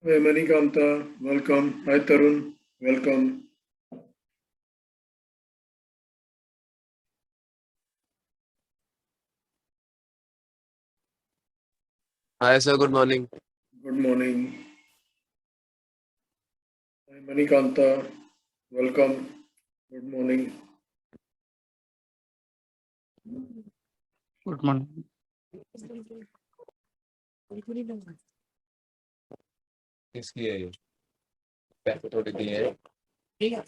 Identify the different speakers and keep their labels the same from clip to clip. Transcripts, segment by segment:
Speaker 1: Hey Manikanta, welcome. Hi Tarun, welcome.
Speaker 2: Hi, sir. Good morning.
Speaker 1: Good morning. Hi Manikanta, welcome. Good morning.
Speaker 3: Good morning.
Speaker 2: किसकी है ये? पैसे थोड़ी दिए हैं। क्या?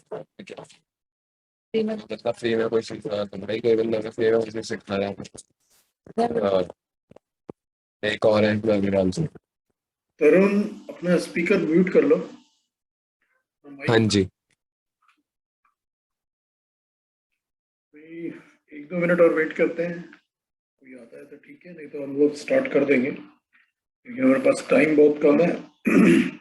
Speaker 2: मतलब फ्री में कोई सीखा तो भाई कोई बंदा का फ्री में कुछ सीखा रहा है। और एक और है प्रोग्राम से।
Speaker 1: तरुण, अपना स्पीकर म्यूट कर लो।
Speaker 2: हाँ
Speaker 1: माइक
Speaker 2: जी।
Speaker 1: एक दो मिनट और वेट करते हैं, कोई आता है तो ठीक है, नहीं तो हम लोग स्टार्ट कर देंगे क्योंकि हमारे पास टाइम बहुत कम है।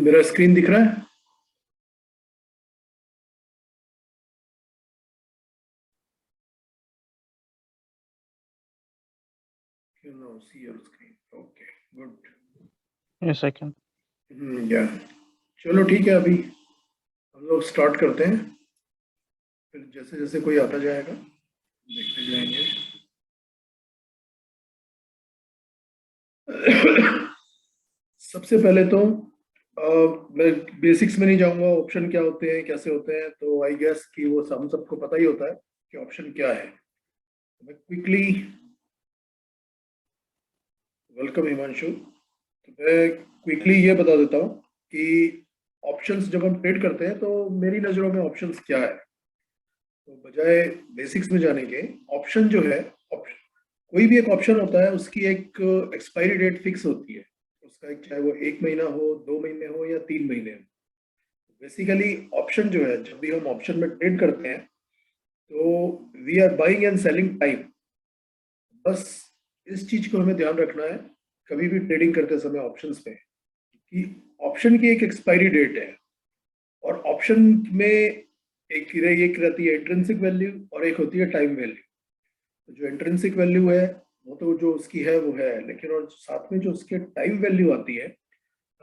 Speaker 1: मेरा स्क्रीन दिख रहा है? You know, see your screen. Okay, good.
Speaker 3: Yes, I can.
Speaker 1: या चलो ठीक है, अभी हम लोग स्टार्ट करते हैं, फिर जैसे जैसे कोई आता जाएगा देखते जाएंगे। सबसे पहले तो मैं बेसिक्स में नहीं जाऊंगा, ऑप्शन क्या होते हैं कैसे होते हैं, तो आई गेस कि वो हम सबको पता ही होता है कि ऑप्शन क्या है। तो मैं क्विकली, वेलकम हिमांशु, तो मैं क्विकली ये बता देता हूँ कि ऑप्शंस जब हम ट्रेड करते हैं तो मेरी नज़रों में ऑप्शंस क्या है। तो बजाय बेसिक्स में जाने के, ऑप्शन जो है, कोई भी एक ऑप्शन होता है, उसकी एक एक्सपायरी डेट फिक्स होती है। उसका एक, चाहे वो 1 महीना हो, 2 महीने हो या 3 महीने हो। बेसिकली ऑप्शन जो है, जब भी हम ऑप्शन में ट्रेड करते हैं तो we are buying and selling time. बस इस चीज को हमें ध्यान रखना है कभी भी ट्रेडिंग करते समय ऑप्शंस में, कि ऑप्शन की एक एक्सपायरी डेट है। और ऑप्शन में एक रहती है इंट्रिंसिक वैल्यू और एक होती है टाइम वैल्यू। तो जो इंट्रिंसिक वैल्यू है वो तो जो उसकी है वो है, लेकिन और साथ में जो उसके टाइम वैल्यू आती है,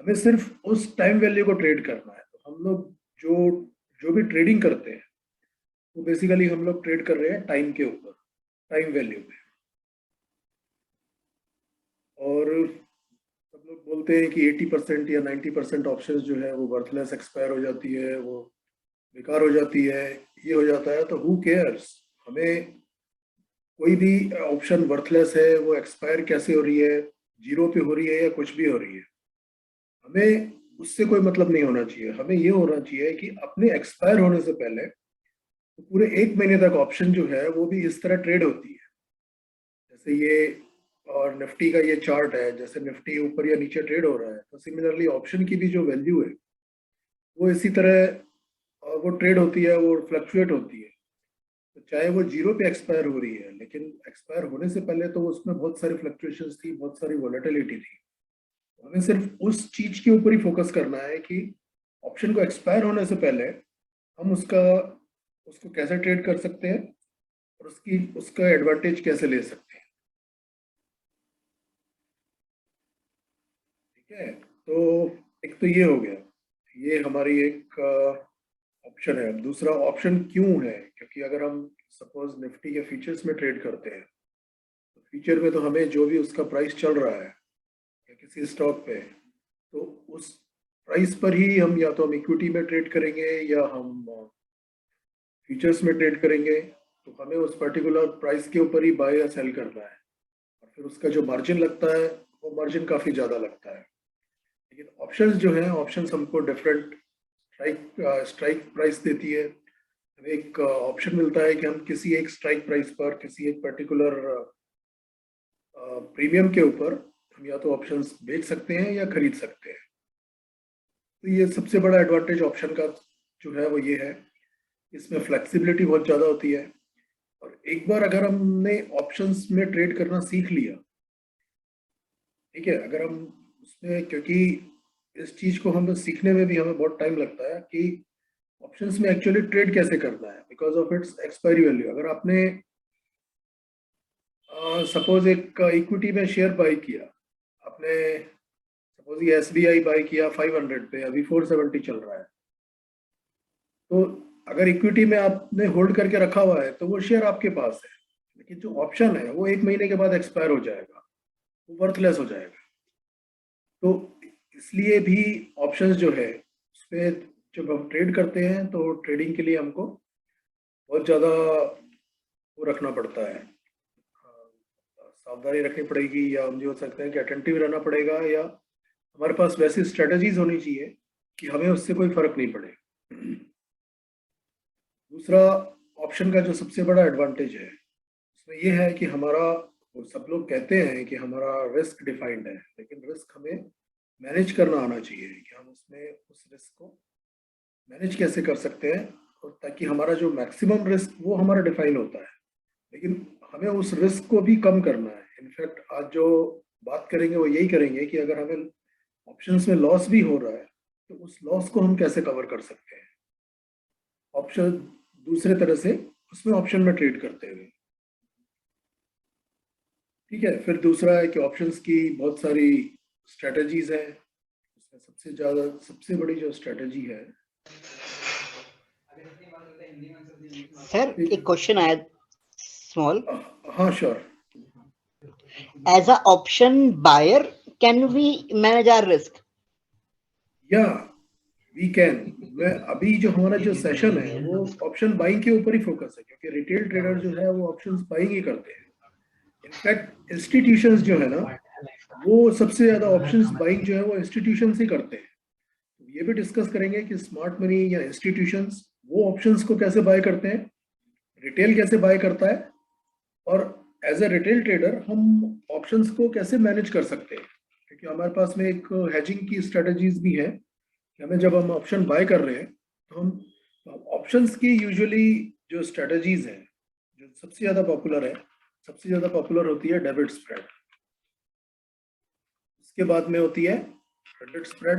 Speaker 1: हमें सिर्फ उस टाइम वैल्यू को ट्रेड करना है। तो हम लोग जो जो भी ट्रेडिंग करते हैं वो बेसिकली हम लोग ट्रेड कर रहे हैं टाइम के ऊपर, टाइम वैल्यू पे। और सब लोग बोलते हैं कि 80% या 90% ऑप्शंस जो है वो वर्थलेस एक्सपायर हो जाती है, वो बेकार हो जाती है, ये हो जाता है। तो हु केयर्स, हमें कोई भी ऑप्शन वर्थलेस है वो एक्सपायर कैसे हो रही है, जीरो पे हो रही है या कुछ भी हो रही है, हमें उससे कोई मतलब नहीं होना चाहिए। हमें ये होना चाहिए कि अपने एक्सपायर होने से पहले तो पूरे 1 महीने तक ऑप्शन जो है वो भी इस तरह ट्रेड होती है। जैसे ये और निफ्टी का ये चार्ट है, जैसे निफ्टी ऊपर या नीचे ट्रेड हो रहा है, तो सिमिलरली ऑप्शन की भी जो वैल्यू है वो इसी तरह वो ट्रेड होती है, वो फ्लक्चुएट होती है। तो चाहे वो जीरो पे एक्सपायर हो रही है, लेकिन एक्सपायर होने से पहले तो उसमें बहुत सारी फ्लक्चुएशंस थी, बहुत सारी वॉलेटिलिटी थी। हमें सिर्फ उस चीज के ऊपर ही फोकस करना है कि ऑप्शन को एक्सपायर होने से पहले हम उसको कैसे ट्रेड कर सकते हैं और उसका एडवांटेज कैसे ले सकते हैं। ठीक है, तो एक तो ये हो गया, ये हमारी एक ऑप्शन है। अब दूसरा ऑप्शन क्यों है, क्योंकि अगर हम सपोज निफ्टी के फीचर्स में ट्रेड करते हैं, तो फीचर में तो हमें जो भी उसका प्राइस चल रहा है या किसी स्टॉक पे, तो उस प्राइस पर ही हम या तो हम इक्विटी में ट्रेड करेंगे या हम फ्यूचर्स में ट्रेड करेंगे। तो हमें उस पर्टिकुलर प्राइस के ऊपर ही बाय या सेल करना है, और फिर उसका जो मार्जिन लगता है वो मार्जिन काफ़ी ज़्यादा लगता है। लेकिन ऑप्शंस जो है, ऑप्शंस हमको डिफरेंट स्ट्राइक प्राइस देती है। हमें एक ऑप्शन मिलता है कि हम किसी एक स्ट्राइक प्राइस पर किसी एक पर्टिकुलर प्रीमियम के ऊपर हम या तो ऑप्शंस बेच सकते हैं या खरीद सकते हैं। तो ये सबसे बड़ा एडवांटेज ऑप्शन का जो है वो ये है, इसमें फ्लेक्सिबिलिटी बहुत ज़्यादा होती है। और एक बार अगर हमने ऑप्शंस में ट्रेड करना सीख लिया, ठीक है, अगर हम उसमें, क्योंकि इस चीज़ को हम सीखने में भी हमें बहुत टाइम लगता है कि ऑप्शंस में एक्चुअली ट्रेड कैसे करना है, because of its expiry value. अगर आपने सपोज एक इक्विटी में शेयर बाई किया, आपने सपोज ये SBI बाई किया 500 पे, अभी 470 चल रहा है, तो अगर इक्विटी में आपने होल्ड करके रखा हुआ है तो वो शेयर आपके पास है। लेकिन जो ऑप्शन है वो 1 महीने के बाद एक्सपायर हो जाएगा, वो वर्थलेस हो जाएगा। तो इसलिए भी ऑप्शंस जो है उसमें जब हम ट्रेड करते हैं तो ट्रेडिंग के लिए हमको बहुत ज़्यादा वो रखना पड़ता है, सावधानी रखनी पड़ेगी, या हम जो सकते हैं कि अटेंटिव रहना पड़ेगा, या हमारे पास वैसी स्ट्रेटजीज होनी चाहिए कि हमें उससे कोई फर्क नहीं पड़े। दूसरा ऑप्शन का जो सबसे बड़ा एडवांटेज है उसमें यह है कि हमारा, सब लोग कहते हैं कि हमारा रिस्क डिफाइंड है, लेकिन रिस्क हमें मैनेज करना आना चाहिए कि हम उसमें उस रिस्क को मैनेज कैसे कर सकते हैं, और ताकि हमारा जो मैक्सिमम रिस्क वो हमारा डिफाइन होता है, लेकिन हमें उस रिस्क को भी कम करना है। इनफैक्ट आज जो बात करेंगे वो यही करेंगे कि अगर हमें ऑप्शंस में लॉस भी हो रहा है तो उस लॉस को हम कैसे कवर कर सकते हैं ऑप्शन दूसरे तरह से, उसमें ऑप्शन में ट्रेड करते हुए। ठीक है, फिर दूसरा है कि ऑप्शंस की बहुत सारी स्ट्रेटजीज हैं। उसमें सबसे बड़ी जो स्ट्रेटजी है,
Speaker 4: सर एक क्वेश्चन आया स्मॉल.
Speaker 1: हाँ sure.
Speaker 4: As a option buyer, can we manage our risk?
Speaker 1: या वी कैन। मैं अभी जो हमारा जो सेशन है वो ऑप्शन बाइंग के ऊपर ही फोकस है, क्योंकि रिटेल ट्रेडर जो है वो ऑप्शंस बाइंग ही करते हैं। इनफैक्ट इंस्टीट्यूशंस जो है ना, वो सबसे ज्यादा ऑप्शंस बाइंग जो है वो इंस्टीट्यूशंस ही करते हैं। तो ये भी डिस्कस करेंगे कि स्मार्ट मनी या इंस्टीट्यूशंस वो ऑप्शंस को कैसे बाय करते हैं, रिटेल कैसे बाय करता है, और एज ए रिटेल ट्रेडर हम ऑप्शंस को कैसे मैनेज कर सकते हैं। क्योंकि हमारे पास में एक हेजिंग की स्ट्रेटजीज भी है कि हमें जब हम ऑप्शन बाय कर रहे हैं तो हम ऑप्शंस की यूजुअली जो स्ट्रेटजीज हैं, जो सबसे ज़्यादा पॉपुलर होती है डेबिट स्प्रेड। उसके बाद में होती है क्रेडिट स्प्रेड,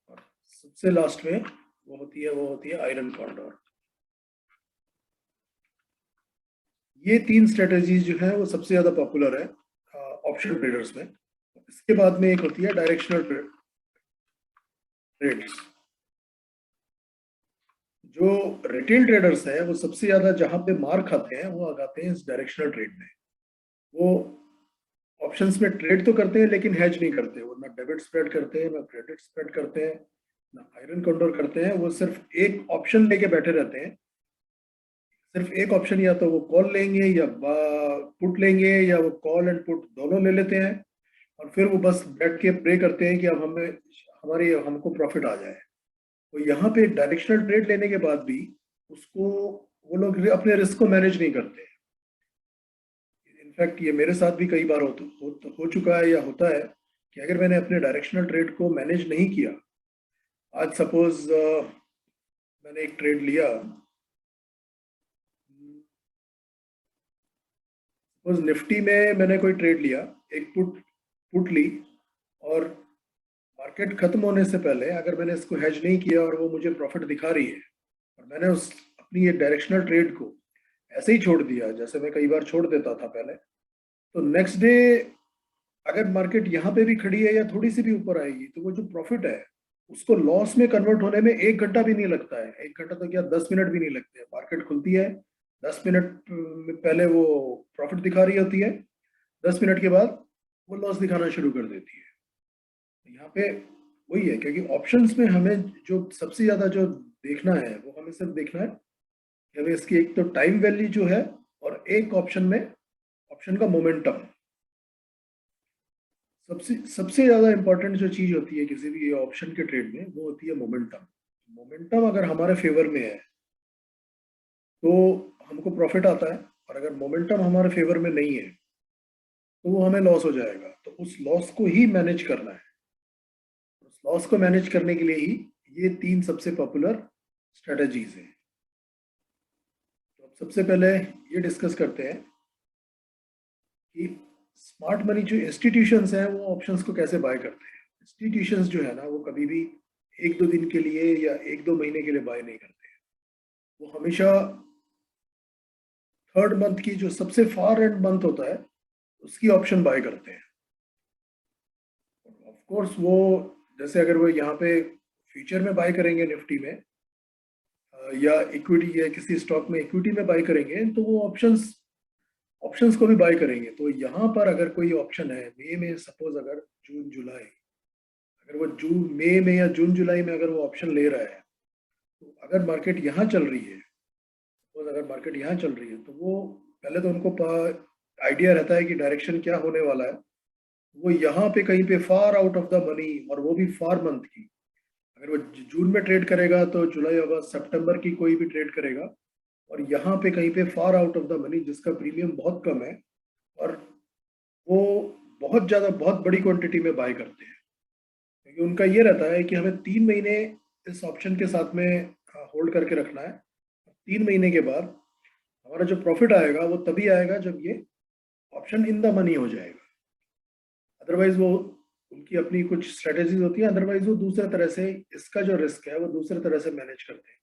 Speaker 1: और सबसे लास्ट में वो होती है आयरन कॉरिडोर। ये 3 स्ट्रेटजीज जो है वो सबसे ज़्यादा पॉपुलर है ऑप्शन ट्रेडर्स में। इसके बाद में एक होती है डायरेक्शनल ट्रेड्स। जो रिटेल ट्रेडर्स हैं वो सबसे ज़्यादा जहाँ पे मार खाते हैं वो आते हैं इस डायरेक्शनल ट्रेड में। वो ऑप्शंस में ट्रेड तो करते हैं लेकिन हेज नहीं करते, वो ना डेबिट स्प्रेड करते हैं, ना क्रेडिट स्प्रेड करते हैं, ना आयरन कॉरिडोर करते हैं। वो सिर्फ एक ऑप्शन लेके बैठे रहते हैं, सिर्फ एक ऑप्शन, या तो वो कॉल लेंगे या पुट लेंगे, या वो कॉल एंड पुट दोनों ले लेते हैं, और फिर वो बस बैठ के प्रे करते हैं कि अब हमको प्रॉफिट आ जाए। तो यहाँ पे डायरेक्शनल ट्रेड लेने के बाद भी वो लोग अपने रिस्क को मैनेज नहीं करते। इनफैक्ट ये मेरे साथ भी कई बार हो चुका है या होता है कि अगर मैंने अपने डायरेक्शनल ट्रेड को मैनेज नहीं किया, आज सपोज मैंने एक ट्रेड लिया, सपोज निफ्टी में मैंने कोई ट्रेड लिया, एक पुट ली, और मार्केट खत्म होने से पहले अगर मैंने इसको हेज नहीं किया और वो मुझे प्रॉफिट दिखा रही है, और मैंने उस अपनी ये डायरेक्शनल ट्रेड को ऐसे ही छोड़ दिया जैसे मैं कई बार छोड़ देता था पहले, तो नेक्स्ट डे अगर मार्केट यहाँ पे भी खड़ी है या थोड़ी सी भी ऊपर आएगी, तो वो जो प्रॉफिट है उसको लॉस में कन्वर्ट होने में 1 घंटा भी नहीं लगता है। 1 घंटा तो क्या, 10 मिनट भी नहीं लगते हैं। मार्केट खुलती है, 10 मिनट पहले वो प्रॉफिट दिखा रही होती है, 10 मिनट के बाद वो लॉस दिखाना शुरू कर देती है। यहाँ पे वही है, क्योंकि ऑप्शंस में हमें जो सबसे ज्यादा जो देखना है वो हमें सिर्फ देखना है कि हमें इसकी एक तो टाइम वैल्यू जो है, और एक ऑप्शन में ऑप्शन का मोमेंटम। सबसे सबसे ज्यादा इंपॉर्टेंट जो चीज होती है किसी भी ऑप्शन के ट्रेड में, वो होती है मोमेंटम। मोमेंटम अगर हमारे फेवर में है तो हमको प्रॉफिट आता है, और अगर मोमेंटम हमारे फेवर में नहीं है तो वो हमें लॉस हो जाएगा। तो उस लॉस को ही मैनेज करना है। उस लॉस को मैनेज करने के लिए ही ये 3 सबसे पॉपुलर स्ट्रेटजीज हैं। तो अब सबसे पहले ये डिस्कस करते हैं कि स्मार्ट मनी जो इंस्टीट्यूशंस हैं वो ऑप्शंस को कैसे बाय करते हैं। इंस्टीट्यूशंस जो है ना, वो कभी भी 1-2 दिन के लिए या 1-2 महीने के लिए बाय नहीं करते हैं। वो हमेशा थर्ड मंथ की जो सबसे फार एंड मंथ होता है उसकी ऑप्शन बाय करते हैं। ऑफ कोर्स वो, जैसे अगर वो यहाँ पे फ्यूचर में बाय करेंगे निफ्टी में, या इक्विटी या किसी स्टॉक में इक्विटी में बाय करेंगे, तो वो ऑप्शंस को भी बाय करेंगे। तो यहाँ पर अगर कोई ऑप्शन है मई में, सपोज अगर जून जुलाई, अगर वो मई में या जून जुलाई में अगर वो ऑप्शन ले रहा है, तो अगर मार्केट यहाँ चल रही है, सपोज अगर मार्केट यहाँ चल रही है, तो वो पहले तो उनको आइडिया रहता है कि डायरेक्शन क्या होने वाला है। वो यहाँ पे कहीं पे फार आउट ऑफ द मनी, और वो भी फार मंथ की। अगर वो जून में ट्रेड करेगा तो जुलाई अगस्त सितंबर की कोई भी ट्रेड करेगा, और यहाँ पे कहीं पे फार आउट ऑफ द मनी जिसका प्रीमियम बहुत कम है, और वो बहुत ज़्यादा बहुत बड़ी क्वांटिटी में बाय करते हैं, क्योंकि उनका ये रहता है कि हमें 3 महीने इस ऑप्शन के साथ में होल्ड करके रखना है। 3 महीने के बाद हमारा जो प्रॉफिट आएगा वो तभी आएगा जब ये ऑप्शन इन द मनी हो जाएगा। अदरवाइज वो, उनकी अपनी कुछ स्ट्रेटेजीज होती है, अदरवाइज वो दूसरे तरह से इसका जो रिस्क है वो दूसरे तरह से मैनेज करते हैं।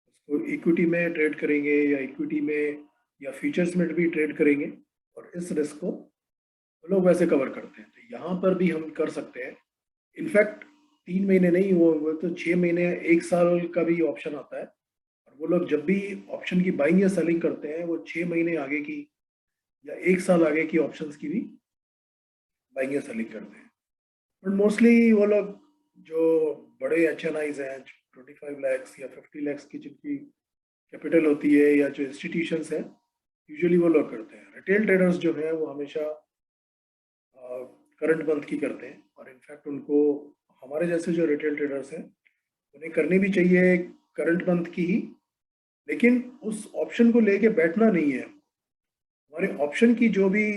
Speaker 1: उसको इक्विटी में ट्रेड करेंगे, या इक्विटी में या फ्यूचर्स में भी ट्रेड करेंगे, और इस रिस्क को वो लोग वैसे कवर करते हैं। तो यहाँ पर भी हम कर सकते हैं। इनफैक्ट 3 महीने नहीं, वो तो 6 महीने, 1 साल का भी ऑप्शन आता है। और वो लोग जब भी ऑप्शन की बाइंग या सेलिंग करते हैं, वो 6 महीने आगे की या 1 साल आगे की ऑप्शंस की भी बाइंग या सेलिंग करते हैं। बट मोस्टली वो लोग जो बड़े HNIs हैं, 25 lakhs या 50 lakhs की जिनकी कैपिटल होती है, या जो इंस्टीट्यूशंस हैं, यूजुअली वो लोग करते हैं। रिटेल ट्रेडर्स जो हैं वो हमेशा करंट मंथ की करते हैं, और इनफैक्ट उनको, हमारे जैसे जो रिटेल ट्रेडर्स हैं, उन्हें करनी भी चाहिए करंट मंथ की ही, लेकिन उस ऑप्शन को लेके बैठना नहीं है। हमारे ऑप्शन की जो भी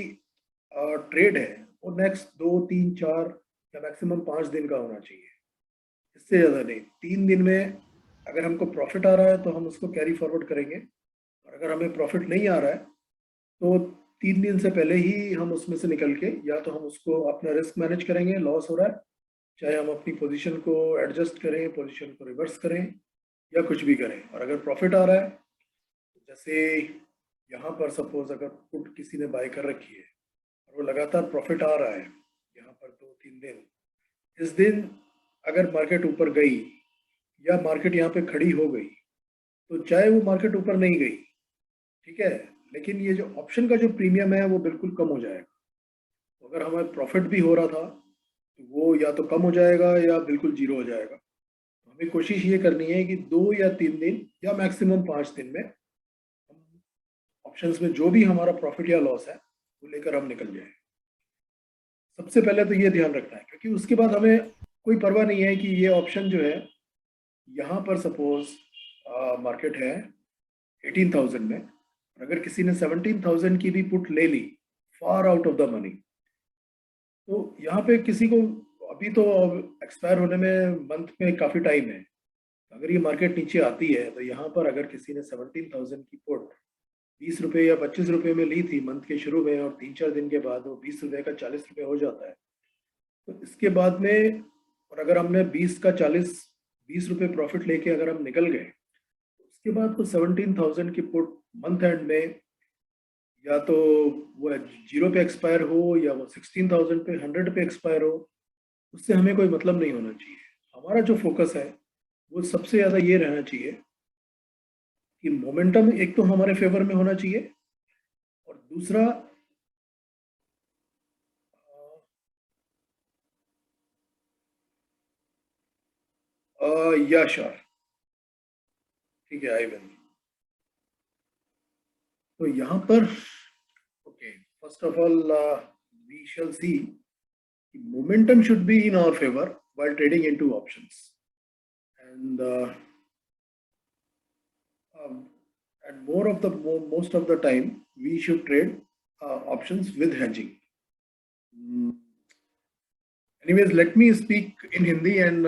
Speaker 1: ट्रेड है वो नेक्स्ट 2-3-4 या मैक्सिमम 5 दिन का होना चाहिए, इससे ज़्यादा नहीं। 3 दिन में अगर हमको प्रॉफिट आ रहा है तो हम उसको कैरी फॉरवर्ड करेंगे, और अगर हमें प्रॉफिट नहीं आ रहा है तो 3 दिन से पहले ही हम उसमें से निकल के, या तो हम उसको अपना रिस्क मैनेज करेंगे, लॉस हो रहा है, चाहे हम अपनी पोजीशन को एडजस्ट करें, पोजीशन को रिवर्स करें, या कुछ भी करें। और अगर प्रॉफिट आ रहा है, जैसे यहाँ पर सपोज अगर पुट किसी ने बाय कर रखी है और वो लगातार प्रॉफिट आ रहा है यहाँ पर 2-3 दिन, इस दिन अगर मार्केट ऊपर गई या मार्केट यहाँ पे खड़ी हो गई, तो चाहे वो मार्केट ऊपर नहीं गई, ठीक है, लेकिन ये जो ऑप्शन का जो प्रीमियम है वो बिल्कुल कम हो जाएगा। तो अगर हमें प्रॉफिट भी हो रहा था तो वो या तो कम हो जाएगा या बिल्कुल जीरो हो जाएगा। तो हमें कोशिश ये करनी है कि 2 या 3 दिन या मैक्सिमम 5 दिन में हम ऑप्शंस में जो भी हमारा प्रॉफिट या लॉस है वो लेकर हम निकल जाए। सबसे पहले तो ये ध्यान रखना है, क्योंकि उसके बाद हमें कोई परवाह नहीं है कि ये ऑप्शन जो है, यहाँ पर सपोज मार्केट है 18,000 में, अगर किसी ने 17,000 की भी पुट ले ली far out of the money, तो यहाँ पे किसी को अभी तो एक्सपायर होने में मंथ में काफ़ी टाइम है। अगर ये मार्केट नीचे आती है तो यहाँ पर अगर किसी ने 17,000 की पुट 20 रुपये या 25 रुपये में ली थी मंथ के शुरू में, और 3-4 दिन के बाद वो 20 रुपये का 40 रुपये हो जाता है, तो इसके बाद में, और अगर हमने 20 का 20 रुपये प्रॉफिट लेके अगर हम निकल गए, तो उसके बाद तो 17,000 की पुट मंथ एंड में या तो वो 0 पे एक्सपायर हो या वो 16,000 पे 100 पे एक्सपायर हो, उससे हमें कोई मतलब नहीं होना चाहिए। हमारा जो फोकस है वो सबसे ज़्यादा ये रहना चाहिए कि मोमेंटम एक तो हमारे फेवर में होना चाहिए, और दूसरा या श्योर, ठीक है, आई विल। तो यहाँ पर okay, first of all we shall see momentum should be in our favor while trading into options, and more of the most of the time we should trade options with hedging. Anyways, let me speak in Hindi, and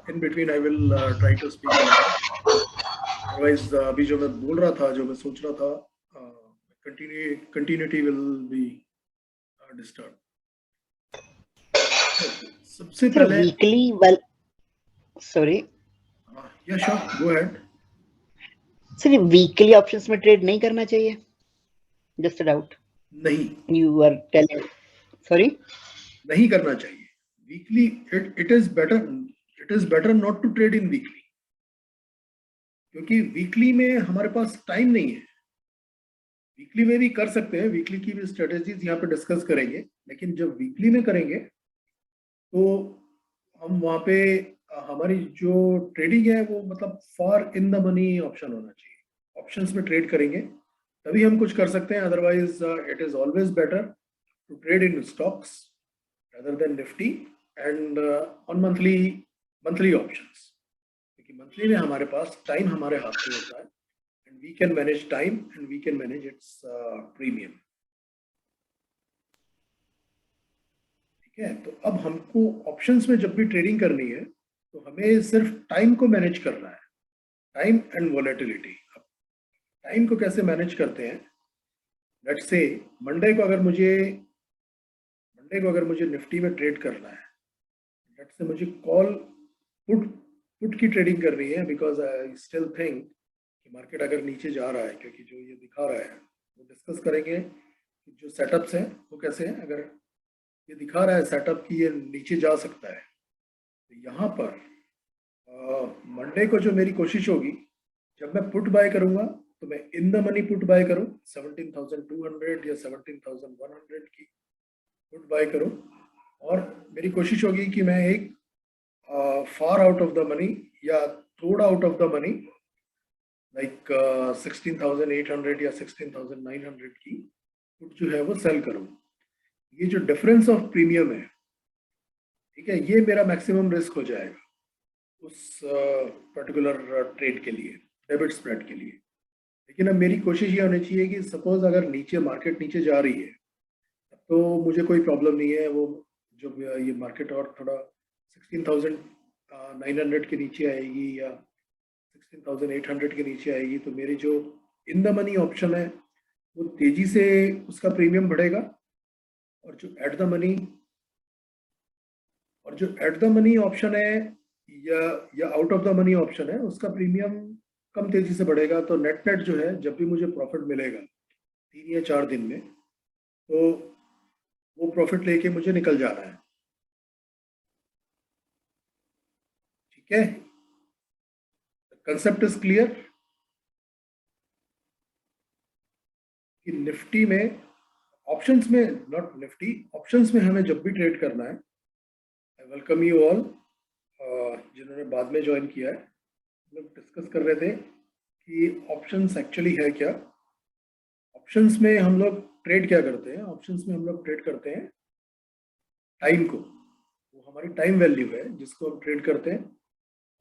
Speaker 1: in between I will try to speak in English. Otherwise, अभी जो मैं बोल रहा था, जो मैं सोच रहा था, continuity will be disturbed. सबसे
Speaker 4: Sir,
Speaker 1: पहले
Speaker 4: weekly, well, sorry,
Speaker 1: yeah, sure, go ahead.
Speaker 4: sir, weekly options में trade नहीं करना चाहिए? Just a doubt.
Speaker 1: नहीं,
Speaker 4: You were telling, sorry?
Speaker 1: नहीं करना चाहिए weekly. It is better not to trade in weekly, क्योंकि वीकली में हमारे पास टाइम नहीं है। वीकली में भी कर सकते हैं, वीकली की भी स्ट्रेटेजीज यहाँ पे डिस्कस करेंगे, लेकिन जब वीकली में करेंगे तो हम वहाँ पे हमारी जो ट्रेडिंग है वो मतलब for in the money option होना चाहिए। ऑप्शंस में ट्रेड करेंगे तभी हम कुछ कर सकते हैं, otherwise it is always better to trade in stocks rather than Nifty and on monthly options, क्योंकि मंथली में हमारे पास टाइम हमारे हाथ में होता है, and we can manage time and we can manage its premium। ठीक है, तो अब हमको ऑप्शंस में जब भी ट्रेडिंग करनी है तो हमें सिर्फ टाइम को मैनेज करना है, टाइम एंड वॉलेटिलिटी। अब टाइम को कैसे मैनेज करते हैं? लेट्स से मंडे को अगर मुझे निफ्टी में ट्रेड करना है, लेट्स से मुझे कॉल पुट की ट्रेडिंग करनी है, बिकॉज आई स्टिल थिंक कि मार्केट अगर नीचे जा रहा है, क्योंकि जो ये दिखा रहा है वो डिस्कस करेंगे कि जो सेटअप्स हैं वो कैसे हैं। अगर ये दिखा रहा है सेटअप की ये नीचे जा सकता है, तो यहाँ पर मंडे को जो मेरी कोशिश होगी, जब मैं पुट बाय करूँगा तो मैं in the money put buy करूँ 17,200 या 17,100 की पुट बाय करूँ, और मेरी कोशिश होगी कि मैं एक फार आउट ऑफ द मनी या थोड़ा out of the money like 16,800 या 16,900 की पुट जो है वो सेल करूँ। ये जो डिफरेंस ऑफ प्रीमियम है, ठीक है, ये मेरा मैक्सिमम रिस्क हो जाएगा उस पर्टिकुलर ट्रेड के लिए, डेबिट स्प्रेड के लिए। लेकिन अब मेरी कोशिश ये होनी चाहिए कि सपोज अगर मार्केट नीचे जा रही है तो मुझे कोई प्रॉब्लम नहीं है, वो जो ये मार्केट और थोड़ा 16,900 के नीचे आएगी या 16,800 के नीचे आएगी, तो मेरी जो इन द मनी ऑप्शन है वो तेजी से उसका प्रीमियम बढ़ेगा, और जो एट द मनी ऑप्शन है या out of the money option है उसका प्रीमियम कम तेजी से बढ़ेगा। तो नेट जो है, जब भी मुझे प्रॉफिट मिलेगा 3 या 4 दिन में, तो वो प्रॉफिट लेके मुझे निकल जाना है। ठीक है, कंसेप्ट इज क्लियर कि निफ्टी में ऑप्शंस में, नॉट निफ्टी, ऑप्शंस में हमें जब भी ट्रेड करना है, आई वेलकम यू ऑल जिन्होंने बाद में ज्वाइन किया है। हम लोग डिस्कस कर रहे थे कि ऑप्शंस एक्चुअली है क्या। ऑप्शंस में हम लोग ट्रेड क्या करते हैं? ऑप्शंस में हम लोग ट्रेड करते हैं टाइम को, वो हमारी टाइम वैल्यू है जिसको हम ट्रेड करते हैं,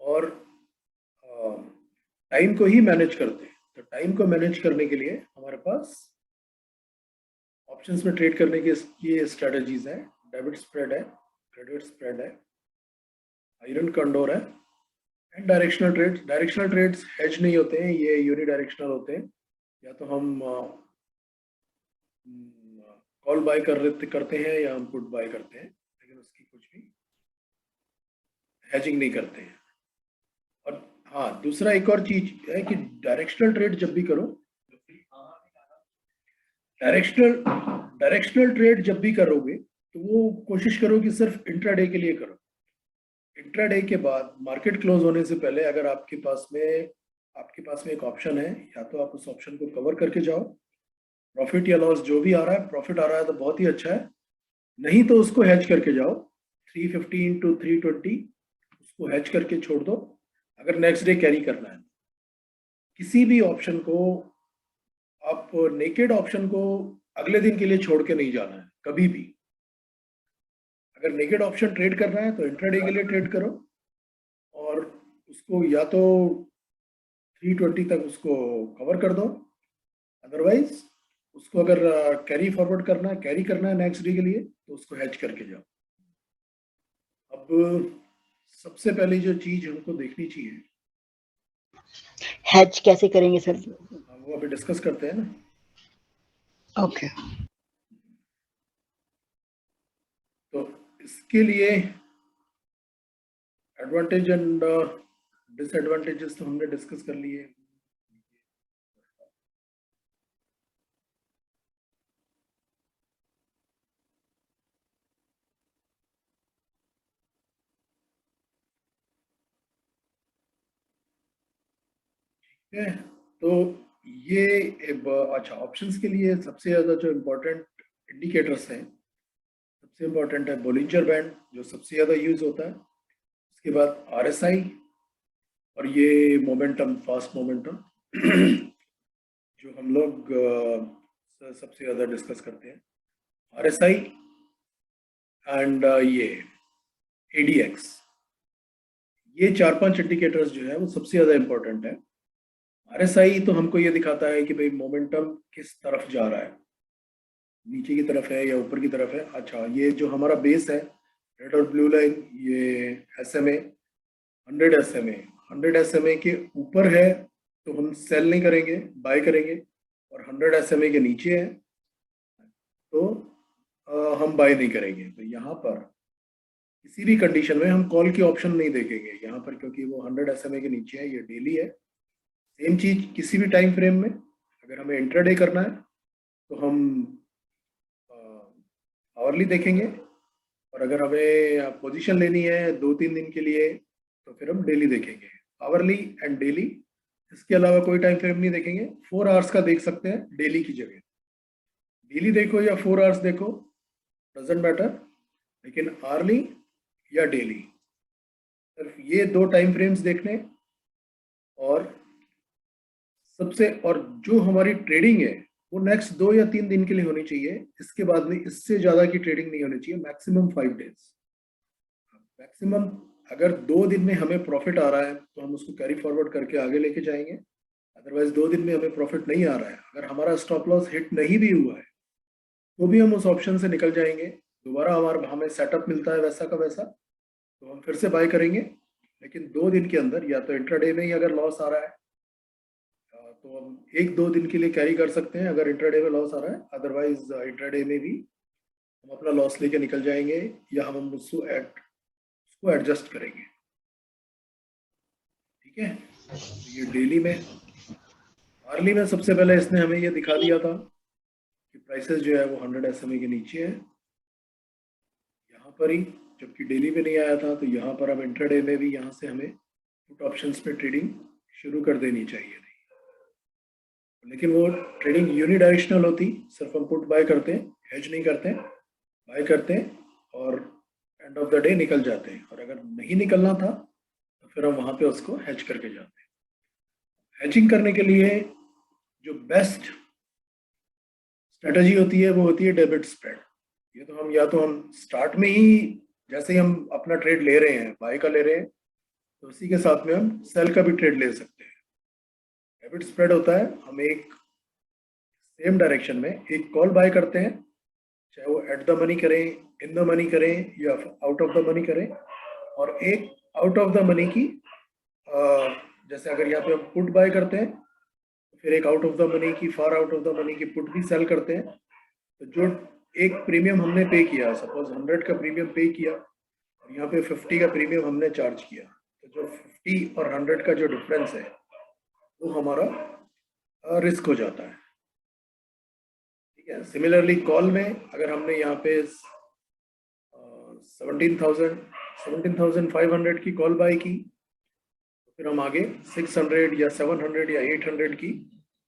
Speaker 1: और टाइम को ही मैनेज करते हैं। तो टाइम को मैनेज करने के लिए हमारे पास ऑप्शंस में ट्रेड करने की ये स्ट्रेटजीज हैं, डेबिट स्प्रेड है, क्रेडिट स्प्रेड है, आयरन कंडोर है, एंड डायरेक्शनल ट्रेड्स हेज नहीं होते हैं, ये यूनिडायरेक्शनल होते हैं। या तो हम कॉल बाय करते हैं या हम पुट बाय करते हैं, लेकिन उसकी कुछ भी हेजिंग नहीं करते हैं। और हाँ, दूसरा एक और चीज है कि डायरेक्शनल ट्रेड जब भी करो, डायरेक्शनल ट्रेड जब भी करोगे तो वो कोशिश करो कि सिर्फ इंट्राडे के लिए करो। इंट्राडे के बाद मार्केट क्लोज होने से पहले अगर आपके पास में एक ऑप्शन है, या तो आप उस ऑप्शन को कवर करके जाओ, प्रॉफिट या लॉस जो भी आ रहा है, प्रॉफिट आ रहा है तो बहुत ही अच्छा है, नहीं तो उसको हेज करके जाओ 350 into 320, उसको हेज करके छोड़ दो। अगर नेक्स्ट डे कैरी करना है, किसी भी ऑप्शन को आप नेकेड ऑप्शन को अगले दिन के लिए छोड़ के नहीं जाना है कभी भी। अगर नेकेड ऑप्शन ट्रेड करना है तो इंट्राडे के लिए ट्रेड करो, और उसको या तो 320 तक उसको कवर कर दो, अदरवाइज उसको अगर कैरी फॉरवर्ड कैरी करना है नेक्स्ट डे के लिए तो उसको हेज करके जाओ। अब सबसे पहले जो चीज हमको देखनी चाहिए,
Speaker 4: हेज कैसे करेंगे सर?
Speaker 1: वो अभी डिस्कस करते हैं ना।
Speaker 4: ओके।
Speaker 1: तो इसके लिए एडवांटेज एंड डिसएडवांटेजेस तो हमने डिस्कस कर लिए। ठीक है, तो ये अच्छा, ऑप्शंस के लिए सबसे ज़्यादा जो इम्पोर्टेंट इंडिकेटर्स हैं, सबसे इम्पोर्टेंट है बोलिंजर बैंड जो सबसे ज़्यादा यूज होता है, उसके बाद RSI, और ये मोमेंटम, फास्ट मोमेंटम जो हम लोग सबसे ज़्यादा डिस्कस करते हैं, RSI एंड ये ADX, ये 4-5 इंडिकेटर्स जो है वो सबसे ज़्यादा इम्पोर्टेंट है। RSI तो हमको ये दिखाता है कि भाई मोमेंटम किस तरफ जा रहा है, नीचे की तरफ है या ऊपर की तरफ है। अच्छा, ये जो हमारा बेस है, रेड और ब्लू लाइन, ये SMA 100 SMA के ऊपर है तो हम सेल नहीं करेंगे, बाय करेंगे, और 100 SMA के नीचे है तो हम बाय नहीं करेंगे। तो यहाँ पर किसी भी कंडीशन में हम कॉल की ऑप्शन नहीं देखेंगे यहाँ पर, क्योंकि वो 100 SMA के नीचे है, ये डेली है। सेम चीज किसी भी टाइम फ्रेम में अगर हमें इंट्राडे करना है तो हम आवरली देखेंगे, और अगर हमें पोजीशन लेनी है 2-3 दिन के लिए तो फिर हम डेली देखेंगे, आवरली एंड डेली। इसके अलावा कोई टाइम फ्रेम नहीं देखेंगे। 4 आवर्स का देख सकते हैं डेली की जगह, डेली देखो या 4 आवर्स देखो, डजेंट मैटर, लेकिन आवरली या डेली, सिर्फ ये 2 टाइम फ्रेम्स देखने। और जो हमारी ट्रेडिंग है वो नेक्स्ट 2 या 3 दिन के लिए होनी चाहिए, इसके बाद में इससे ज्यादा की ट्रेडिंग नहीं होनी चाहिए, मैक्सिमम 5 डेज मैक्सिमम। अगर 2 दिन में हमें प्रॉफिट आ रहा है तो हम उसको कैरी फॉरवर्ड करके आगे लेके जाएंगे, अदरवाइज 2 दिन में हमें प्रॉफिट नहीं आ रहा है, अगर हमारा स्टॉप लॉस हिट नहीं भी हुआ है तो भी हम उस ऑप्शन से निकल जाएंगे, दोबारा हमें सेटअप मिलता है वैसा का वैसा, तो हम फिर से बाय करेंगे। लेकिन 2 दिन के अंदर या तो इंट्राडे में ही अगर लॉस आ रहा है तो हम 1-2 दिन के लिए कैरी कर सकते हैं अगर इंट्राडे में लॉस आ रहा है, अदरवाइज इंट्राडे में भी हम अपना लॉस लेके निकल जाएंगे या हम उसको एडजस्ट करेंगे। ठीक है, तो ये डेली में। आर्ली में सबसे पहले इसने हमें ये दिखा दिया था कि प्राइसेस जो है वो 100 SMA के नीचे है यहाँ पर ही, जबकि डेली में नहीं आया था। तो यहाँ पर अब इंट्राडे में भी यहाँ से हमें पुट ऑप्शंस पे ट्रेडिंग शुरू कर देनी चाहिए थी, लेकिन वो ट्रेडिंग यूनिडायरेक्शनल होती, सिर्फ हम पुट बाय करते हैं, हेज नहीं करते, बाय करते हैं और एंड ऑफ द डे निकल जाते हैं। और अगर नहीं निकलना था तो फिर हम वहाँ पे उसको हेज करके जाते हैं। हेजिंग करने के लिए जो बेस्ट स्ट्रेटजी होती है वो होती है डेबिट स्प्रेड। ये तो हम स्टार्ट में ही, जैसे ही हम अपना ट्रेड ले रहे हैं, बाय का ले रहे हैं, तो उसी के साथ में हम सेल का भी ट्रेड ले सकते हैं। डेबिट स्प्रेड होता है, हम एक सेम डायरेक्शन में एक कॉल बाय करते हैं, चाहे वो एट द मनी करें, इन द मनी करें या आउट ऑफ द मनी करें। और एक आउट ऑफ द मनी की जैसे अगर यहाँ पे हम पुट बाय करते हैं, फिर एक आउट ऑफ द मनी की, फार आउट ऑफ द मनी की पुट भी सेल करते हैं। तो जो एक प्रीमियम हमने पे किया, सपोज 100 का प्रीमियम पे किया और यहाँ पे 50 का प्रीमियम हमने चार्ज किया, तो जो 50 और 100 का जो डिफरेंस है वो हमारा रिस्क हो जाता है। ठीक है। सिमिलरली कॉल में अगर हमने यहाँ पे 17,500 की कॉल बाय की, तो फिर हम आगे 600 या 700 या 800 की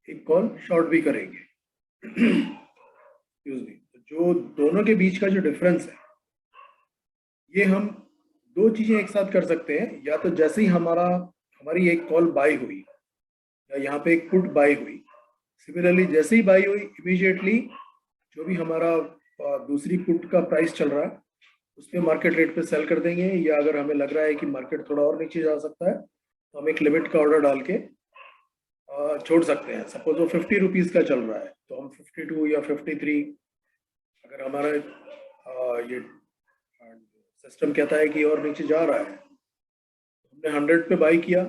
Speaker 1: एक कॉल शॉर्ट भी करेंगे। Excuse me. जो दोनों के बीच का जो डिफरेंस है, ये हम दो चीजें एक साथ कर सकते हैं। या तो जैसे ही हमारी एक कॉल बाय हुई या यहाँ पे एक पुट बाय हुई, सिमिलरली जैसे ही बाय हुई इमीडिएटली जो भी हमारा दूसरी पुट का प्राइस चल रहा है उस पर मार्केट रेट पे सेल कर देंगे। या अगर हमें लग रहा है कि मार्केट थोड़ा और नीचे जा सकता है तो हम एक लिमिट का ऑर्डर डाल के छोड़ सकते हैं। सपोज वो 50 रुपीज़ का चल रहा है तो हम 52 या 53, अगर हमारा ये सिस्टम कहता है कि और नीचे जा रहा है तो हमने 100 पे बाई किया,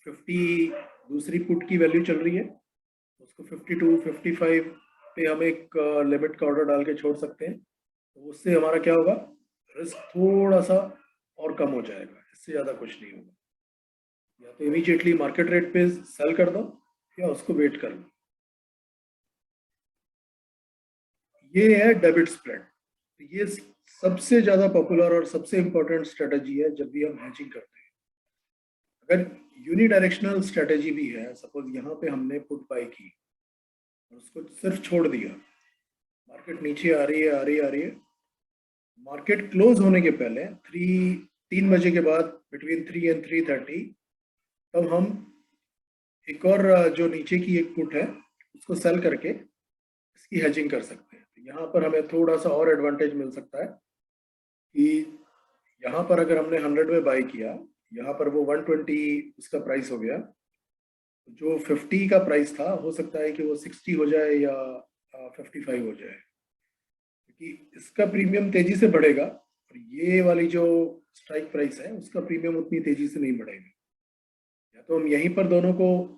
Speaker 1: 50 दूसरी पुट की वैल्यू चल रही है, उसको 52, 55 पे हम एक लिमिट का ऑर्डर डाल के छोड़ सकते हैं। तो उससे हमारा क्या होगा, रिस्क थोड़ा सा और कम हो जाएगा, इससे ज़्यादा कुछ नहीं होगा। या तो इमीडिएटली मार्केट रेट पे सेल कर दो या उसको वेट कर लो। ये है डेबिट स्प्रेड। ये सबसे ज़्यादा पॉपुलर और सबसे इम्पोर्टेंट स्ट्रेटजी है जब भी हम हेजिंग करते हैं। अगर यूनिडायरेक्शनल स्ट्रेटजी भी है, सपोज यहाँ पे हमने पुट बाय की और उसको सिर्फ छोड़ दिया, मार्केट नीचे आ रही है आ रही है आ रही है, मार्केट क्लोज होने के पहले 3 बजे के बाद बिटवीन 3 एंड 3:30 तब हम एक और जो नीचे की एक पुट है उसको सेल करके इसकी हेजिंग कर सकते हैं। तो यहाँ पर हमें थोड़ा सा और एडवांटेज मिल सकता है कि यहाँ पर अगर हमने 100 में बाय किया, यहाँ पर वो 120 उसका प्राइस हो गया, जो 50 का प्राइस था हो सकता है कि वो 60 हो जाए या 55 हो जाए, क्योंकि इसका प्रीमियम तेजी से बढ़ेगा और ये वाली जो स्ट्राइक प्राइस है उसका प्रीमियम उतनी तेजी से नहीं बढ़ेगा। या तो हम यहीं पर दोनों को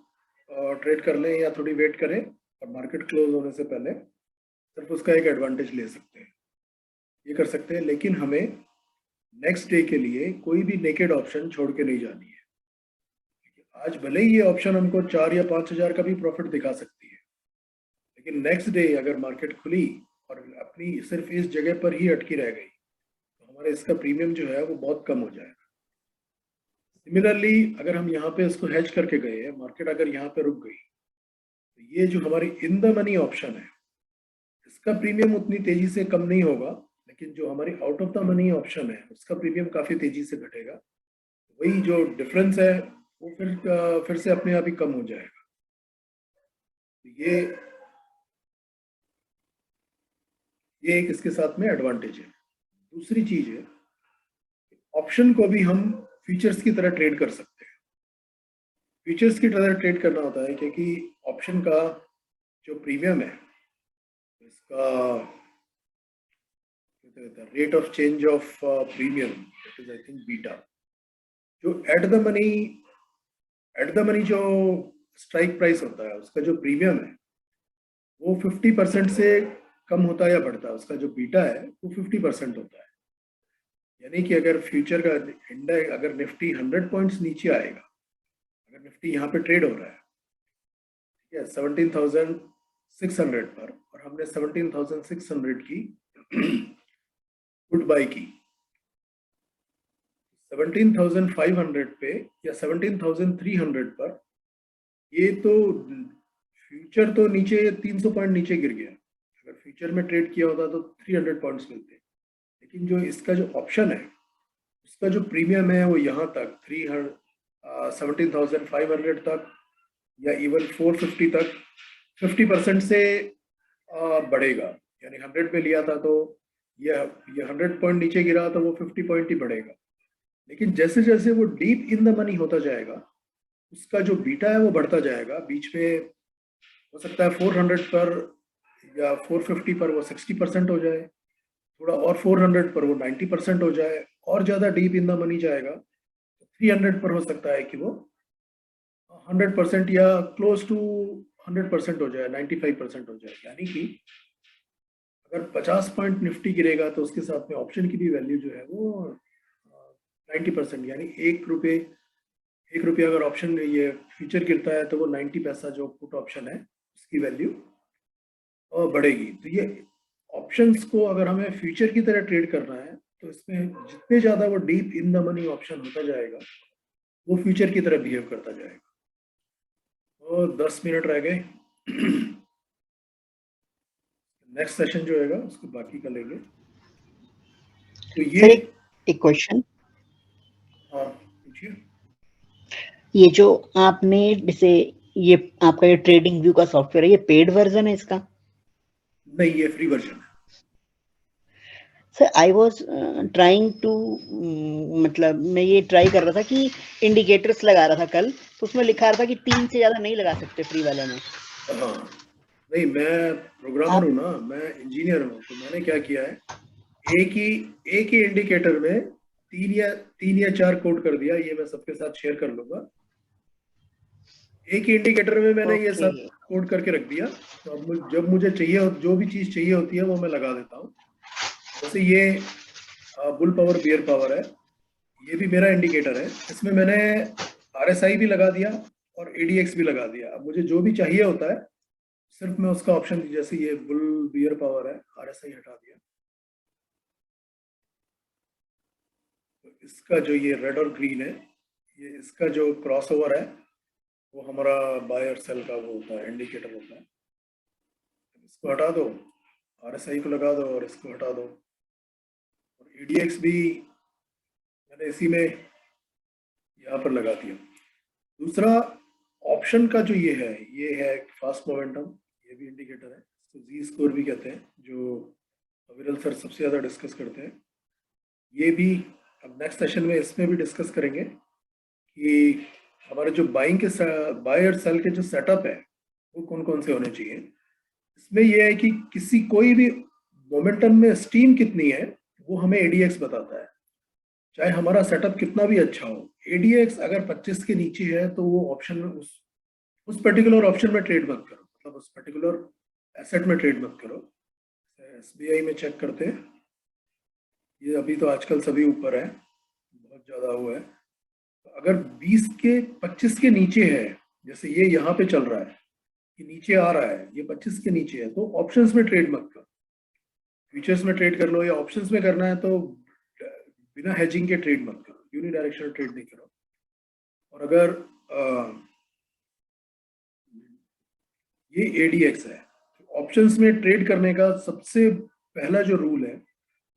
Speaker 1: ट्रेड कर लें या थोड़ी वेट करें और मार्केट क्लोज होने से पहले सिर्फ उसका एक एडवांटेज ले सकते हैं, ये कर सकते हैं। लेकिन हमें नेक्स्ट डे के लिए कोई भी नेकेड ऑप्शन छोड़ के नहीं जानी है। आज भले ही ये ऑप्शन हमको 4 या 5 हज़ार का भी प्रॉफिट दिखा सकती है, लेकिन नेक्स्ट डे अगर मार्केट खुली और अपनी सिर्फ इस जगह पर ही अटकी रह गई तो हमारा इसका प्रीमियम जो है वो बहुत कम हो जाएगा। सिमिलरली अगर हम यहाँ पे इसको हेज करके गए, मार्केट अगर यहाँ पे रुक गई, तो ये जो हमारी इन द मनी ऑप्शन है इसका प्रीमियम उतनी तेजी से कम नहीं होगा, लेकिन जो हमारी out of the money option है उसका प्रीमियम काफी तेजी से घटेगा। वही जो डिफरेंस है वो फिर से अपने आप ही कम हो जाएगा। ये एक इसके साथ में एडवांटेज है। दूसरी चीज है, ऑप्शन को भी हम फ्यूचर्स की तरह ट्रेड कर सकते हैं। फ्यूचर्स की तरह ट्रेड करना होता है क्योंकि ऑप्शन का जो प्रीमियम है इसका rate of change of premium is I think beta. जो एट द मनी जो स्ट्राइक प्राइस होता है उसका जो प्रीमियम है वो 50% से कम होता है या बढ़ता है, उसका जो बीटा है वो 50% होता है। यानी कि अगर फ्यूचर का इंडेक्स, अगर निफ्टी 100 पॉइंट्स नीचे आएगा, अगर निफ्टी यहाँ पे ट्रेड हो रहा है ठीक है 17,600 पर और हमने 17,600 की पुट बाय की, 17,500 पे या 17,300 पर ये तो फ्यूचर तो नीचे 300 पॉइंट नीचे गिर गया। अगर फ्यूचर में ट्रेड किया होता तो 300 पॉइंट्स मिलते, लेकिन जो इसका जो ऑप्शन है उसका जो प्रीमियम है वो यहाँ तक 17,500 तक या इवन 450 तक 50% से बढ़ेगा। यानी 100 पे लिया था तो ये 100 पॉइंट नीचे गिरा तो वो 50 पॉइंट ही बढ़ेगा। लेकिन जैसे जैसे वो डीप इन द मनी होता जाएगा उसका जो बीटा है वो बढ़ता जाएगा। बीच में हो सकता है 400 पर या 450 पर वो 60% हो जाए, थोड़ा और 400 पर वो 90% हो जाए, और ज़्यादा डीप इन द मनी जाएगा तो 300 पर हो सकता है कि वो 100% या क्लोज टू 100% हो जाए, 95% हो जाए। यानी कि अगर 50 पॉइंट निफ्टी गिरेगा तो उसके साथ में ऑप्शन की भी वैल्यू जो है वो 90%, यानी एक रुपया अगर ऑप्शन ये फ्यूचर गिरता है तो वो 90 पैसा जो पुट ऑप्शन है उसकी वैल्यू बढ़ेगी। तो ये ऑप्शंस को अगर हमें फ्यूचर की तरह ट्रेड करना है तो इसमें जितने ज़्यादा वो deep in the money option होता जाएगा वो फ्यूचर की तरह बिहेव करता जाएगा। तो 10 मिनट रह गए। नेक्स्ट सेशन जो होगा उसको बाकी का लेंगे। तो
Speaker 4: सर
Speaker 1: ये
Speaker 4: एक क्वेश्चन,
Speaker 1: हाँ पूछिए।
Speaker 4: ये जो आपने जैसे ये आपका ये ट्रेडिंग व्यू का सॉफ्टवेयर है, ये पेड वर्जन है इसका?
Speaker 1: नहीं, ये फ्री वर्जन है।
Speaker 4: Sir I was trying to, मतलब मैं ये ट्राई कर रहा था कि इंडिकेटर्स लगा रहा था कल, तो उसमें लिखा रहा था कि 3 से ज्यादा नहीं लगा सकते फ्री वाले में।
Speaker 1: हाँ नहीं, मैं प्रोग्रामर हूँ ना, मैं इंजीनियर हूँ, तो मैंने क्या किया है, एक ही इंडिकेटर में तीन या चार कोड कर दिया। ये मैं सबके साथ शेयर कर लूंगा। एक ही इंडिकेटर में मैंने ये सब
Speaker 4: ओके,
Speaker 1: कोड करके रख दिया। तो अब जब मुझे चाहिए, जो भी चीज चाहिए होती है वो मैं लगा देता हूँ। जैसे ये बुल पावर बियर पावर है, ये भी मेरा इंडिकेटर है। इसमें मैंने RSI भी लगा दिया और ADX भी लगा दिया। अब मुझे जो भी चाहिए होता है सिर्फ मैं उसका ऑप्शन, जैसे ये बुल बियर पावर है, RSI हटा दिया, तो इसका जो ये रेड और ग्रीन है, ये इसका जो क्रॉसओवर है वो हमारा बाय और सेल का वो होता है, इंडिकेटर होता है। इसको हटा दो, RSI को लगा दो और इसको हटा दो। और ADX भी मैंने इसी में यहाँ पर लगा दिया। दूसरा ऑप्शन का जो ये है फास्ट मोमेंटम, ये भी इंडिकेटर है, इसको जी स्कोर भी कहते हैं, जो अविरल सर सबसे ज़्यादा डिस्कस करते हैं। ये भी अब नेक्स्ट सेशन में इसमें भी डिस्कस करेंगे कि हमारे जो बाइंग के बाय और सेल के जो सेटअप है वो कौन कौन से होने चाहिए। इसमें यह है कि कोई भी मोमेंटम में स्टीम कितनी है वो हमें ADX बताता है, चाहे हमारा सेटअप कितना भी अच्छा हो। ADX अगर 25 के नीचे है तो वो ऑप्शन में उस पर्टिकुलर ऑप्शन में ट्रेड मत करो, मतलब उस पर्टिकुलर एसेट में ट्रेड मत करो। SBI में चेक करते हैं, ये अभी तो आजकल सभी ऊपर है, बहुत ज़्यादा हुआ है। तो अगर 25 के नीचे है, जैसे ये यहाँ पे चल रहा है कि नीचे आ रहा है, ये 25 के नीचे है, तो ऑप्शंस में ट्रेड मत करो, फ्यूचर्स में ट्रेड कर लो, या ऑप्शंस में करना है तो बिना हेजिंग के ट्रेड मत करो, यूनिडायरेक्शनल ट्रेड नहीं करो। और अगर ये ADX है, ऑप्शंस में ट्रेड करने का सबसे पहला जो रूल है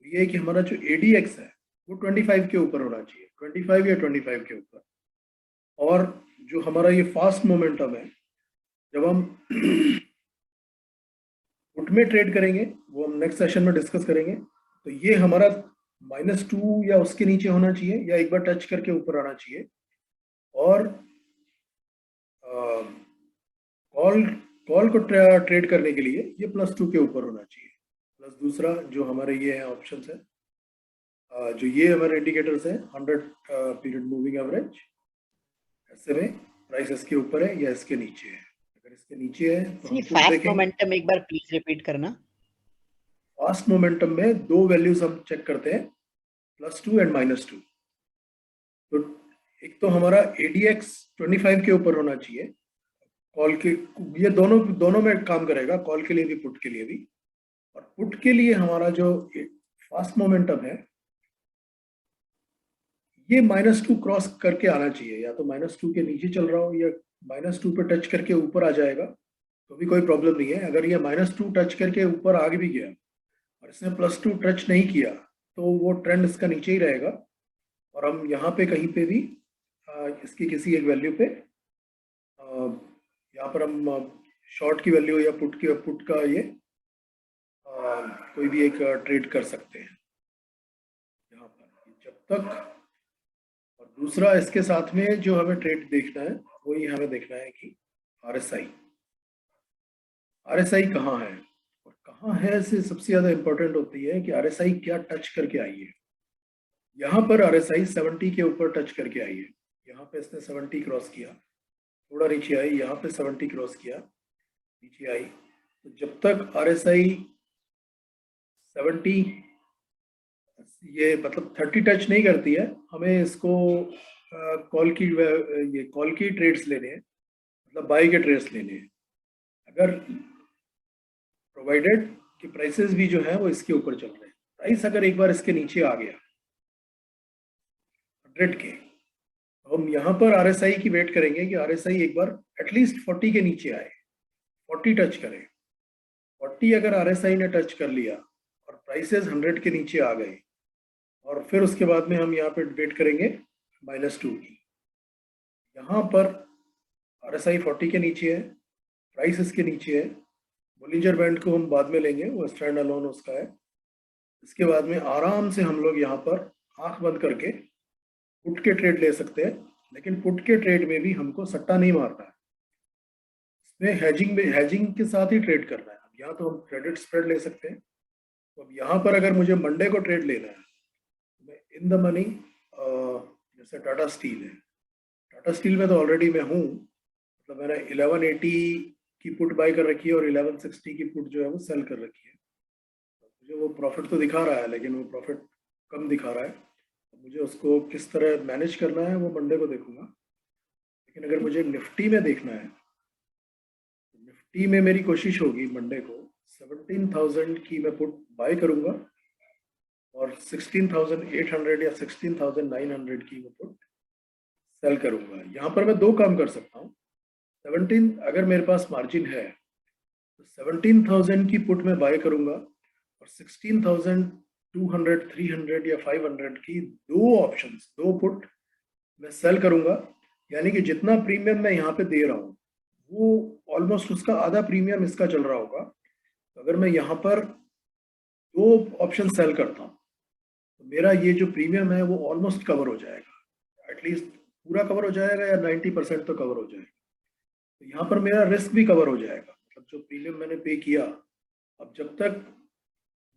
Speaker 1: ये है कि हमारा जो ADX है वो 25 के ऊपर होना चाहिए, 25 या 25 के ऊपर। और जो हमारा ये फास्ट मोमेंटम है, जब हम पुट में ट्रेड करेंगे, वो हम नेक्स्ट सेशन में डिस्कस करेंगे, तो ये हमारा -2 या उसके नीचे होना चाहिए, या एक बार टच करके ऊपर आना चाहिए। और कॉल कॉल को ट्रेड करने के लिए ये +2 के ऊपर होना चाहिए। प्लस दूसरा जो हमारे ये है ऑप्शन है, जो ये हमारे इंडिकेटर्स हैं, 100 पीरियड मूविंग एवरेज, ऐसे में प्राइस इसके ऊपर है या इसके नीचे है। अगर इसके नीचे है तो हम पुट
Speaker 4: फास्ट
Speaker 1: देखेंगे।
Speaker 4: मोमेंटम एक बार प्लीज रिपीट करना।
Speaker 1: फास्ट मोमेंटम में दो वैल्यूज हम चेक करते हैं, +2 एंड -2। तो एक तो हमारा ADX 25 के ऊपर होना चाहिए, कॉल के, ये दोनों में काम करेगा, कॉल के लिए भी पुट के लिए भी। और पुट के लिए हमारा जो फास्ट मोमेंटम है ये -2 क्रॉस करके आना चाहिए, या तो -2 के नीचे चल रहा हो या -2 पे टच करके ऊपर आ जाएगा तो भी कोई प्रॉब्लम नहीं है। अगर ये -2 टच करके ऊपर आ भी गया और इसने +2 टच नहीं किया तो वो ट्रेंड इसका नीचे ही रहेगा, और हम यहाँ पे कहीं पे भी इसकी किसी एक वैल्यू पे यहाँ पर हम शॉर्ट की वैल्यू या पुट का ये कोई भी एक ट्रेड कर सकते हैं यहाँ पर, जब तक। और दूसरा इसके साथ में जो हमें ट्रेड देखना है वो ये हमें देखना है कि RSI कहाँ है, और कहाँ है से सबसे ज्यादा इंपॉर्टेंट होती है कि आरएसआई क्या टच करके आई है। यहाँ पर आरएसआई 70 के ऊपर टच करके आई है। यहाँ पे इसने 70 क्रॉस किया, थोड़ा नीचे आई, यहाँ पे 70 क्रॉस किया, नीचे आई। तो जब तक आरएसआई 70 ये मतलब 30 टच नहीं करती है, हमें इसको कॉल की ट्रेड्स लेने हैं, मतलब बाई के ट्रेड्स लेने हैं। अगर प्रोवाइडेड कि प्राइसेस भी जो है वो इसके ऊपर चल रहे हैं। प्राइस अगर एक बार इसके नीचे आ गया 100 के, तो हम यहाँ पर आरएसआई की वेट करेंगे कि आरएसआई एक बार एटलीस्ट 40 के नीचे आए, 40 टच करे। 40 अगर आरएसआई ने टच कर लिया और प्राइसेस 100 के नीचे आ गए, और फिर उसके बाद में हम यहाँ पे वेट करेंगे -2 की। यहाँ पर आरएसआई 40 के नीचे है, प्राइस इसके नीचे है। बोलिंजर बैंड को हम बाद में लेंगे, वो स्टैंड अलोन उसका है। इसके बाद में आराम से हम लोग यहाँ पर आंख बंद करके पुट के ट्रेड ले सकते हैं, लेकिन पुट के ट्रेड में भी हमको सट्टा नहीं मारना है। इसमें हैजिंग के साथ ही ट्रेड करना है। अब यहाँ तो हम क्रेडिट स्प्रेड ले सकते हैं। तो अब यहाँ पर अगर मुझे मंडे को ट्रेड लेना है, मैं इन द मनी, जैसे टाटा स्टील है, टाटा स्टील में तो ऑलरेडी मैं हूँ, मतलब मैंने 1180 की पुट बाय कर रखी है और 1160 की पुट जो है वो सेल कर रखी है। मुझे वो प्रॉफिट तो दिखा रहा है, लेकिन वो प्रॉफिट कम दिखा रहा है। मुझे उसको किस तरह मैनेज करना है वो मंडे को देखूंगा। लेकिन अगर मुझे निफ्टी में देखना है, तो निफ्टी में मेरी कोशिश होगी मंडे को 17,000 की मैं पुट बाय करूंगा और 16,800 या 16,900 की मैं पुट सेल करूंगा। यहाँ पर मैं दो काम कर सकता हूँ। 17 अगर मेरे पास मार्जिन है तो 17,000 की पुट में बाय करूंगा और 16,200, 300 या 500 की दो ऑप्शंस, दो पुट मैं सेल करूंगा। यानी कि जितना प्रीमियम मैं यहाँ पे दे रहा हूँ वो ऑलमोस्ट उसका आधा प्रीमियम इसका चल रहा होगा। तो अगर मैं यहाँ पर दो ऑप्शन सेल करता हूँ तो मेरा ये जो प्रीमियम है वो ऑलमोस्ट कवर हो जाएगा, एटलीस्ट पूरा कवर हो जाएगा या 90% तो कवर हो जाएगा। तो यहाँ पर मेरा रिस्क भी कवर हो जाएगा, मतलब जो प्रीमियम मैंने पे किया। अब जब तक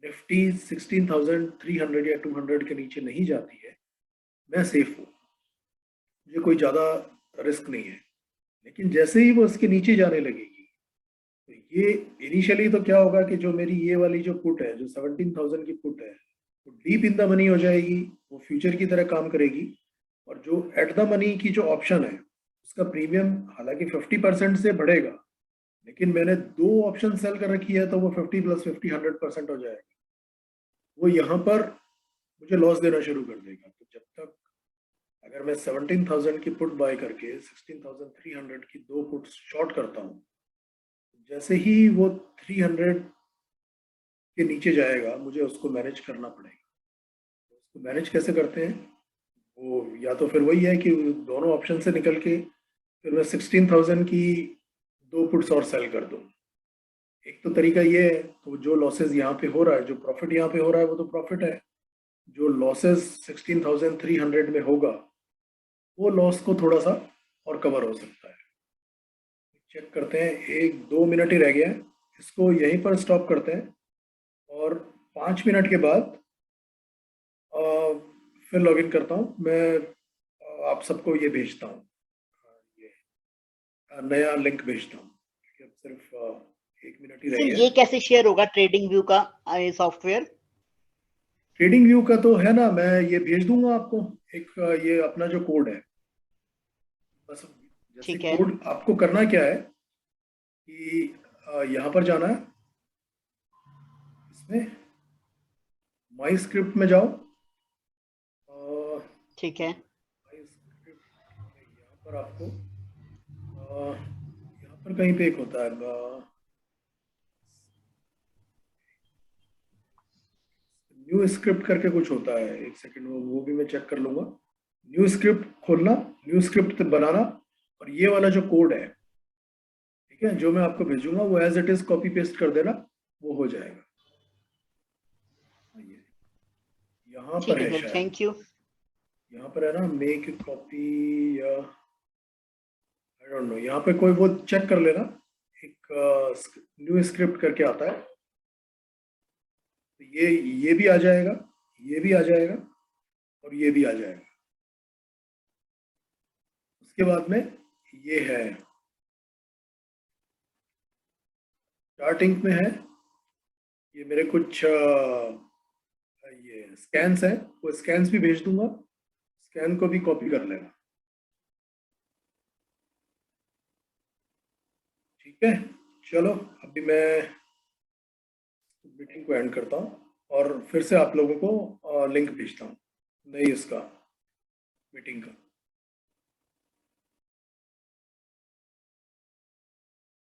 Speaker 1: निफ्टी 16,300 या 200 के नीचे नहीं जाती है, मैं सेफ हूँ, मुझे कोई ज़्यादा रिस्क नहीं है। लेकिन जैसे ही वो इसके नीचे जाने लगेगी, तो ये इनिशियली तो क्या होगा कि जो मेरी ये वाली जो पुट है, जो 17,000 की पुट है, वो डीप इन द मनी हो जाएगी, वो फ्यूचर की तरह काम करेगी। और जो एट द मनी की जो ऑप्शन है उसका प्रीमियम हालांकि 50% से बढ़ेगा, लेकिन मैंने दो ऑप्शन सेल कर रखी है तो वो 50 + 50 100% हो जाएगा। वो यहाँ पर मुझे लॉस देना शुरू कर देगा। तो जब तक अगर मैं 17,000 की पुट बाय करके 16,300 की दो पुट शॉर्ट करता हूँ, जैसे ही वो 300 के नीचे जाएगा मुझे उसको मैनेज करना पड़ेगा। उसको मैनेज कैसे करते हैं, वो या तो फिर वही है कि दोनों ऑप्शन से निकल के फिर मैं 16,000 की दो पुट्स और सेल कर दूँ। एक तो तरीका ये है, तो जो लॉसेस यहाँ पे हो रहा है, जो प्रॉफिट यहाँ पे हो रहा है वो तो प्रॉफिट है। जो लॉसेस 16,300 में होगा वो लॉस को थोड़ा सा और कवर हो सकता है। चेक करते हैं, 1-2 मिनट ही रह गया है, इसको यहीं पर स्टॉप करते हैं और 5 मिनट के बाद फिर लॉगिन करता हूँ। मैं आप सबको ये भेजता हूँ, ये नया लिंक भेजता हूँ। अब सिर्फ 1 मिनट ही रह
Speaker 4: सर
Speaker 1: गया।
Speaker 4: ये कैसे शेयर होगा ट्रेडिंग व्यू का सॉफ्टवेयर?
Speaker 1: ट्रेडिंग व्यू का तो है ना, मैं ये भेज दूंगा आपको एक, ये अपना जो कोड है, बस जैसे
Speaker 4: ठीक है।
Speaker 1: कोड आपको करना क्या है कि यहाँ पर जाना है, इसमें माई स्क्रिप्ट में जाओ,
Speaker 4: ठीक है।
Speaker 1: माई स्क्रिप्ट में यहाँ पर आपको यहाँ पर कहीं पे एक होता है न्यू स्क्रिप्ट करके कुछ होता है, एक सेकंड वो भी मैं चेक कर लूंगा। न्यू स्क्रिप्ट खोलना, न्यू स्क्रिप्ट बनाना, और ये वाला जो कोड है, ठीक है, जो मैं आपको भेजूंगा वो as it is copy paste कर देना, वो हो जाएगा। ये यहाँ
Speaker 4: ठीक
Speaker 1: पर
Speaker 4: है
Speaker 1: है
Speaker 4: सर,
Speaker 1: शायद,
Speaker 4: थैंक यू।
Speaker 1: यहाँ पर है ना मेक कॉपी, या आई डोंट नो, यहाँ पे कोई वो चेक कर लेना, एक न्यू स्क्रिप्ट करके आता है, तो ये भी आ जाएगा, ये भी आ जाएगा और ये भी आ जाएगा। उसके बाद में ये है स्टार्टिंग में है, ये मेरे कुछ ये स्कैन्स हैं, वो स्कैन्स भी भेज दूंगा, स्कैन को भी कॉपी कर लेना। ठीक है, चलो अभी मैं मीटिंग को एंड करता हूँ और फिर से आप लोगों को लिंक भेजता हूँ नई इसका मीटिंग का।